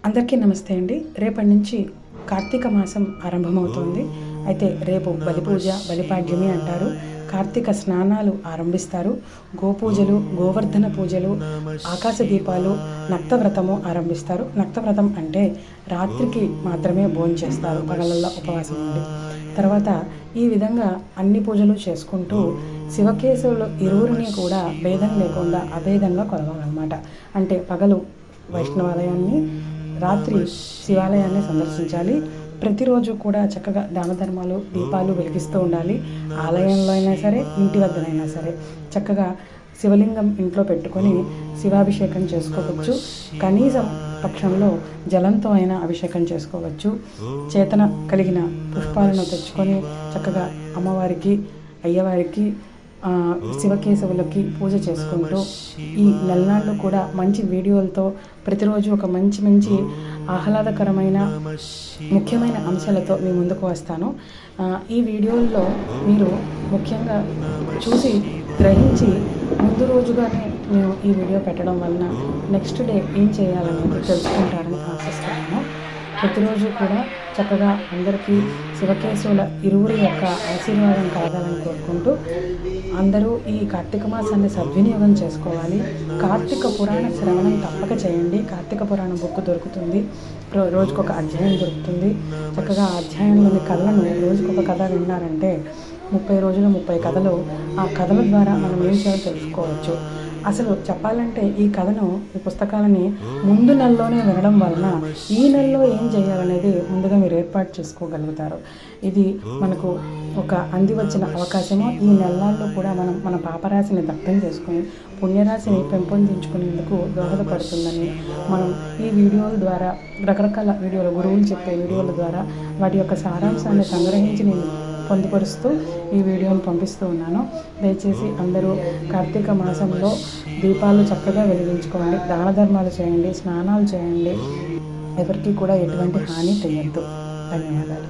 అందరికీ నమస్తే అండి. రేపటి నుంచి కార్తీక మాసం ఆరంభమవుతోంది. అయితే రేపు బలిపూజ, బలిపాడ్యమి అంటారు. కార్తీక స్నానాలు ఆరంభిస్తారు. గోపూజలు, గోవర్ధన పూజలు, ఆకాశ దీపాలు, నక్తవ్రతము ఆరంభిస్తారు. నక్తవ్రతం అంటే రాత్రికి మాత్రమే భోంచేస్తారు, పగలల్లో ఉపవాసం ఉండి. తర్వాత ఈ విధంగా అన్ని పూజలు చేసుకుంటూ శివకేశవులు ఇరువురిని కూడా భేదం లేకుండా అభేదంగా కొలవాలన్నమాట. అంటే పగలు వైష్ణవాలయాన్ని, రాత్రి శివాలయాన్ని సందర్శించాలి. ప్రతిరోజు కూడా చక్కగా దాన ధర్మాలు, దీపాలు వెలిగిస్తూ ఉండాలి. ఆలయంలో అయినా సరే, ఇంటి వద్దనైనా సరే చక్కగా శివలింగం ఇంట్లో పెట్టుకొని శివాభిషేకం చేసుకోవచ్చు. కనీసం పక్షంలో జలంతో అయినా అభిషేకం చేసుకోవచ్చు. చేతన కలిగిన పుష్పాలను తెచ్చుకొని చక్కగా అమ్మవారికి, అయ్యవారికి, శివకేశవులకి పూజ చేసుకుంటూ ఈ నెలనాళ్ళు కూడా మంచి వీడియోలతో ప్రతిరోజు ఒక మంచి ఆహ్లాదకరమైన ముఖ్యమైన అంశాలతో మీ ముందుకు వస్తాను. ఈ వీడియోల్లో మీరు ముఖ్యంగా చూసి గ్రహించి ముందు రోజుగానే నేను ఈ వీడియో పెట్టడం వలన నెక్స్ట్ డే ఏం చేయాలనేది తెలుసుకుంటారని ఆశిస్తున్నాను. ప్రతిరోజు కూడా చక్కగా అందరికీ శివకేశవుల ఇరువురి యొక్క ఆశీర్వాదం కలగాలని కోరుకుంటూ అందరూ ఈ కార్తీక మాసాన్ని సద్వినియోగం చేసుకోవాలి. కార్తీక పురాణ శ్రవణం తప్పక చేయండి. కార్తీక పురాణ బుక్ దొరుకుతుంది. రోజుకొక అధ్యాయం దొరుకుతుంది. చక్కగా ఆ అధ్యాయంలోని కథలను రోజుకొక కథ విన్నారంటే 30 రోజులు 30 కథలు. ఆ కథల ద్వారా మనం ఏం చేయాలో తెలుసుకోవచ్చు. అసలు చెప్పాలంటే ఈ కథను, ఈ పుస్తకాలని ముందు నెలలోనే వినడం వలన ఈ నెలలో ఏం చేయాలనేది ముందుగా మీరు ఏర్పాటు చేసుకోగలుగుతారు. ఇది మనకు ఒక అంది వచ్చిన అవకాశము. ఈ నెలల్లో కూడా మనం మన పాపరాశిని దగ్ధం చేసుకుని పుణ్యరాశిని పెంపొందించుకునేందుకు దోహదపడుతుందని మనం ఈ వీడియోల ద్వారా, రకరకాల వీడియోలు, గురువులు చెప్పే వీడియోల ద్వారా వాటి యొక్క సారాంశాన్ని సంగ్రహించి నేను పొందుపరుస్తూ ఈ వీడియోని పంపిస్తూ ఉన్నాను. దయచేసి అందరూ కార్తీక మాసంలో దీపాలు చక్కగా వెలిగించుకోండి, దాన ధర్మాలు చేయండి, స్నానాలు చేయండి. ఎవరికి కూడా ఎటువంటి హాని చేయొద్దు. ధన్యవాదాలు.